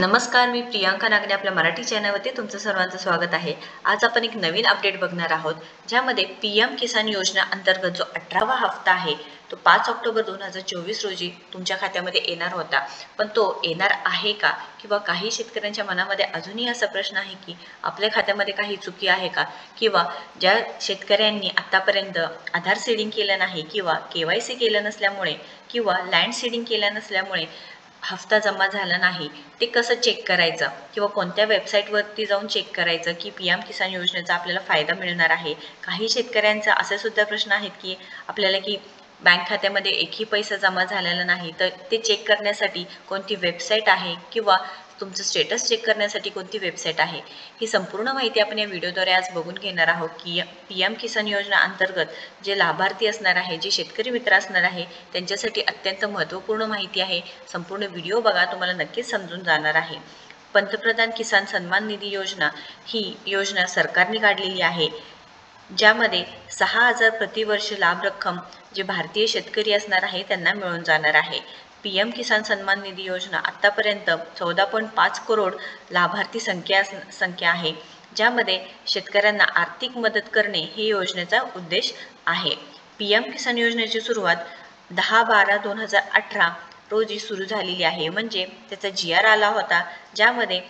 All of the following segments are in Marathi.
नमस्कार, मी प्रियांका नागणे आपल्या मराठी चॅनलवरती तुमचं सर्वांचं स्वागत आहे। आज आपण एक नवीन अपडेट बघणार आहोत, ज्यामध्ये पीएम किसान योजना अंतर्गत जो 18वा हप्ता आहे तो 5 ऑक्टोबर 2024 रोजी तुमच्या खात्यामध्ये येणार होता, पण तो येणार आहे का किंवा काही शेतकऱ्यांच्या मनामध्ये अजूनही असा प्रश्न आहे की आपल्या खात्यामध्ये काही चुकी आहे का, किंवा ज्या शेतकऱ्यांनी आतापर्यंत आधार सीडिंग केलं नाही किंवा केवायसी केलं नसल्यामुळे किंवा लँड सीडिंग केलं नसल्यामुळे हफ्ता जमा झाला नाही, ते कसं चेक करायचं किंवा कोणत्या वेबसाईटवरती जाऊन चेक करायचं की पीएम किसान योजनेचा आपल्याला फायदा मिळणार आहे। काही शेतकऱ्यांचा असे सुद्धा प्रश्न आहेत की आपल्याला की बँक खात्यामध्ये एकही पैसा जमा झालेला नाही, तर ते चेक करण्यासाठी कोणती वेबसाईट आहे किंवा तुमचं स्टेटस चेक करण्यासाठी कोणती वेबसाईट आहे, ही संपूर्ण माहिती आपण या व्हिडिओद्वारे आज बघून घेणार आहोत की पीएम किसान योजना अंतर्गत जे लाभार्थी असणार आहे, जे शेतकरी मित्र असणार आहे, त्यांच्यासाठी अत्यंत महत्त्वपूर्ण माहिती आहे। संपूर्ण व्हिडिओ बघा, तुम्हाला नक्कीच समजून जाणार आहे। पंतप्रधान किसान सन्मान निधी योजना ही योजना सरकारने काढलेली आहे, ज्यामध्ये 6,000 प्रतिवर्ष लाभ रक्कम जे भारतीय शेतकरी असणार आहे त्यांना मिळून जाणार आहे। पीएम किसान सन्मान निधी योजना आतापर्यंत 14.5 करोड लाभार्थी संख्या आहे, ज्यामध्ये शेतकऱ्यांना आर्थिक मदत करणे हे योजनेचा उद्देश आहे। पीएम किसान योजनेची सुरुवात 10/12/2018 रोजी सुरू झालेली आहे, म्हणजे त्याचा GR आला होता, ज्यामध्ये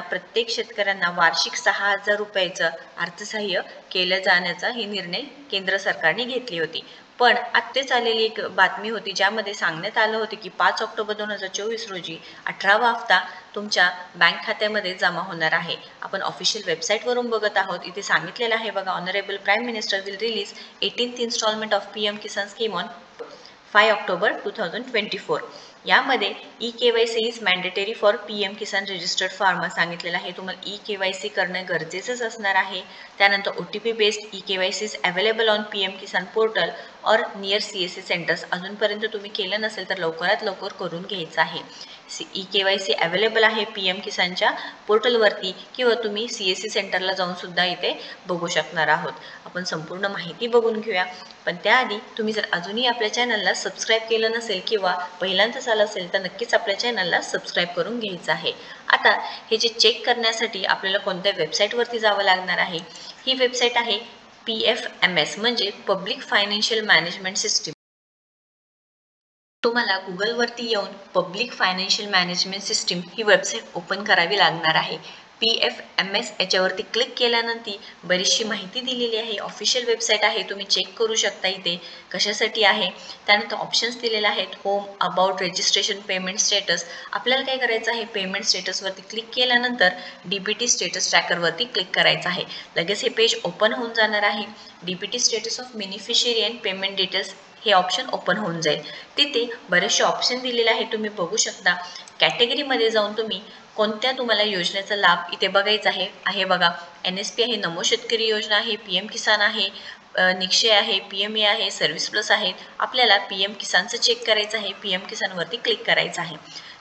प्रत्येक शेतकऱ्यांना वार्षिक 6,000 रुपयाचं अर्थसहाय्य केलं जाण्याचा ही निर्णय केंद्र सरकारने घेतली होती। पण आत्ताच आलेली एक बातमी होती, ज्यामध्ये सांगण्यात आलं होते की 5 ऑक्टोबर 2024 रोजी 18वा हप्ता तुमच्या बँक खात्यामध्ये जमा होणार आहे। आपण ऑफिशियल वेबसाईटवरून बघत आहोत, इथे सांगितलेलं आहे बघा, honourable prime minister will release 18th instalment of PM Kisan scheme on 5 October 2024। यामध्ये KYC is mandatory for PM Kisan registered farmer सांगितलेलं आहे, तुम्हाला KYC करणं गरजेचंच असणार आहे। त्यानंतर OTP based KYC is available on PM Kisan portal और नियर CSC सेंटर्स। अजूनपर्यंत तुम्ही केलं नसेल तर लवकरात लवकर करून घ्यायचं आहे। KYC अवेलेबल आहे पीएम किसानच्या पोर्टलवरती, किंवा तुम्ही CSC सेंटरला जाऊन सुद्धा इथे बघू शकणार आहोत। आपण संपूर्ण माहिती बघून घेऊया, पण त्याआधी तुम्ही जर अजूनही आपल्या चॅनलला सबस्क्राईब केलं नसेल किंवा पहिल्यांदाच आलं असेल तर नक्कीच आपल्या चॅनलला सबस्क्राईब करून घ्यायचं आहे। आता हे जे चेक करण्यासाठी आपल्याला कोणत्या वेबसाईटवरती जावं लागणार आहे, ही वेबसाईट आहे PFMS, म्हणजे पब्लिक फायनान्शियल मॅनेजमेंट सिस्टीम। तुम्हाला गुगलवरती येऊन पब्लिक फायनान्शियल मॅनेजमेंट सिस्टीम ही वेबसाईट ओपन करावी लागणार आहे। PFMS याच्यावरती क्लिक केल्यानंतर बरीचशी माहिती दिलेली आहे, ऑफिशियल वेबसाईट आहे, तुम्ही चेक करू शकता इथे कशासाठी आहे। त्यानंतर ऑप्शन्स दिलेले आहेत, home, about, registration, payment status. आपल्याला काय करायचं आहे, पेमेंट स्टेटसवरती क्लिक केल्यानंतर DBT स्टेटस ट्रॅकरवरती क्लिक करायचं आहे। लगेच हे पेज ओपन होऊन जाणार आहे। DBT status of beneficiary and payment details हे ऑप्शन ओपन होऊन जाईल। तिथे बरेचसे ऑप्शन दिलेले आहेत, तुम्ही बघू शकता। कॅटेगरीमध्ये जाऊन तुम्ही कोणत्या तुम्हाला योजनेचा लाभ इथे बघायचा आहे बघा, NSP आहे, नमो शेतकरी योजना आहे, पीएम किसान आहे, निक्षय आहे, PMA आहे, सर्व्हिस प्लस आहे। आपल्याला पीएम किसानचं चेक करायचं आहे, पीएम किसानवरती क्लिक करायचं आहे।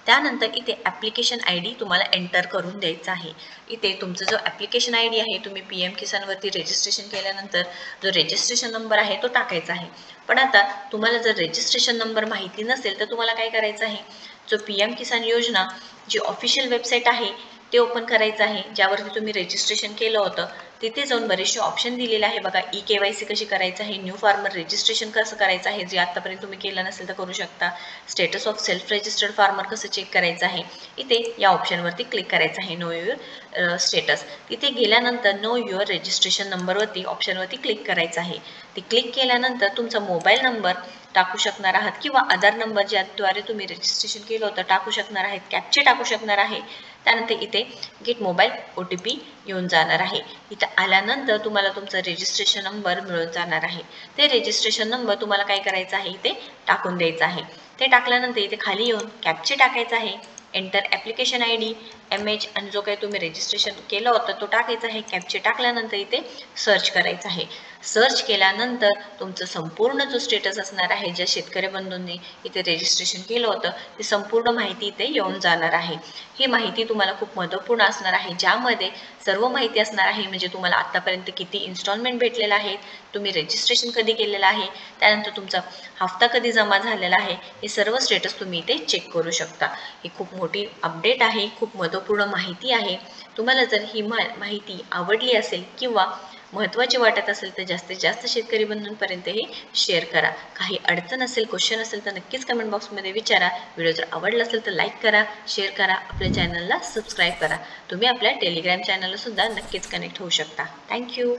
त्यानंतर इथे ॲप्लिकेशन ID तुम्हाला एंटर करून द्यायचा आहे। इथे तुमचा जो ॲप्लिकेशन ID आहे, तुम्ही पीएम किसानवरती रजिस्ट्रेशन केल्यानंतर जो रजिस्ट्रेशन नंबर आहे तो टाकायचा आहे। पण आता तुम्हाला जर रजिस्ट्रेशन नंबर माहिती नसेल तर तुम्हाला काय करायचं आहे, जो पीएम किसान योजना जी ऑफिशियल वेबसाईट आहे ते ओपन करायचं आहे, ज्यावरती तुम्ही रजिस्ट्रेशन केलं होतं। तिथे जाऊन बरेचसे ऑप्शन दिलेले आहे बघा, KYC कशी करायचं आहे, न्यू फार्मर रजिस्ट्रेशन कसं करायचं आहे, जे आतापर्यंत तुम्ही केलं नसेल तर करू शकता। Status of self registered farmer कसं चेक करायचं आहे, इथे या ऑप्शनवरती क्लिक करायचं आहे, नो युअर स्टेटस। तिथे गेल्यानंतर नो युअर रजिस्ट्रेशन नंबरवरती ऑप्शनवरती क्लिक करायचं आहे। ते क्लिक केल्यानंतर तुमचा मोबाईल नंबर टाकू शकणार आहात किंवा आधार नंबर ज्याद्वारे तुम्ही रजिस्ट्रेशन केलं होतं टाकू शकणार आहेत, कॅप्चे टाकू शकणार आहे। त्यानंतर इथे गेट मोबाईल OTP येऊन जाणार आहे। इथं आल्यानंतर तुम्हाला तुमचा रजिस्ट्रेशन नंबर मिळून जाणार आहे। ते रजिस्ट्रेशन नंबर तुम्हाला काय करायचं आहे, इथे टाकून द्यायचं आहे। ते टाकल्यानंतर इथे खाली येऊन कॅप्चे टाकायचं आहे, एंटर ॲप्लिकेशन ID, MH आणि जो काही तुम्ही रजिस्ट्रेशन केलं होतं तो टाकायचा आहे। कॅप्चे टाकल्यानंतर इथे सर्च करायचं आहे। सर्च केल्यानंतर तुमचं संपूर्ण जो स्टेटस असणार आहे, ज्या शेतकरी बंधूंनी इथे रजिस्ट्रेशन केलं होतं ती संपूर्ण माहिती इथे येऊन जाणार आहे. ही माहिती तुम्हाला खूप महत्त्वपूर्ण असणार आहे, ज्यामध्ये सर्व माहिती असणार आहे. म्हणजे तुम्हाला आतापर्यंत किती इन्स्टॉलमेंट भेटलेला आहे, तुम्ही रजिस्ट्रेशन कधी केलेलं आहे, त्यानंतर तुमचा हफ्ता कधी जमा झालेला आहे, हे सर्व स्टेटस तुम्ही इथे चेक करू शकता. ही खूप मोठी अपडेट आहे, खूप महत्त्वपूर्ण माहिती आहे. तुम्हाला जर ही माहिती आवडली असेल किंवा महत्त्वाची वाटत असेल तर जास्तीत जास्त शेतकरी बंधूंपर्यंत हे शेअर करा. काही अडचण असेल, क्वेश्चन असेल तर नक्कीच कमेंट बॉक्समध्ये विचारा. व्हिडिओ जर आवडला असेल तर लाईक करा, शेअर करा, आपल्या चॅनलला सबस्क्राईब करा. तुम्ही आपल्या टेलिग्राम चॅनलला सुद्धा नक्कीच कनेक्ट होऊ शकता. थँक्यू.